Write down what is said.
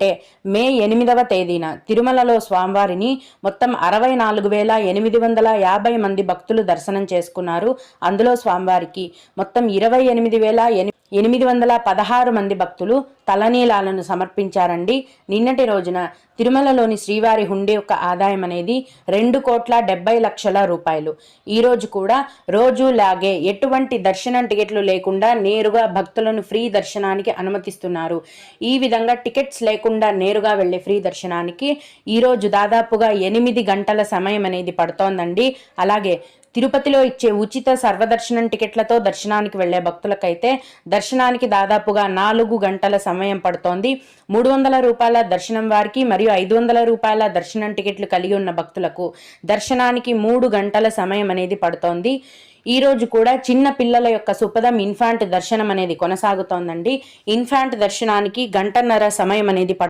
అంటే మే 8వ తేదీన తిరుమలలో స్వామివారిని మొత్తం 64,850 మంది భక్తులు దర్శనం చేసుకున్నారు. అందులో స్వామివారికి మొత్తం 28,816 మంది భక్తులు తలనీలాలను సమర్పించారండి. నిన్నటి రోజున తిరుమలలోని శ్రీవారి హుండీ యొక్క ఆదాయం అనేది 2,70,00,000 రూపాయలు. ఈ రోజు కూడా రోజులాగే ఎటువంటి దర్శనం టికెట్లు లేకుండా నేరుగా భక్తులను ఫ్రీ దర్శనానికి అనుమతిస్తున్నారు. ఈ విధంగా టికెట్స్ లేకుండా నేరుగా వెళ్లే ఫ్రీ దర్శనానికి ఈరోజు దాదాపుగా 8 గంటల సమయం అనేది పడుతోందండి. అలాగే తిరుపతిలో ఇచ్చే ఉచిత సర్వదర్శనం టికెట్లతో దర్శనానికి వెళ్లే భక్తులకైతే దర్శనానికి దాదాపుగా 4 గంటల సమయం పడుతోంది. 300 రూపాయల దర్శనం వారికి మరియు 500 రూపాయల దర్శనం టికెట్లు కలిగి ఉన్న భక్తులకు దర్శనానికి 3 గంటల సమయం అనేది పడుతోంది. ఈ రోజు కూడా చిన్న పిల్లల యొక్క సుపదం ఇన్ఫాంట్ దర్శనం అనేది కొనసాగుతోందండి. ఇన్ఫాంట్ దర్శనానికి 1.5 గంటల సమయం అనేది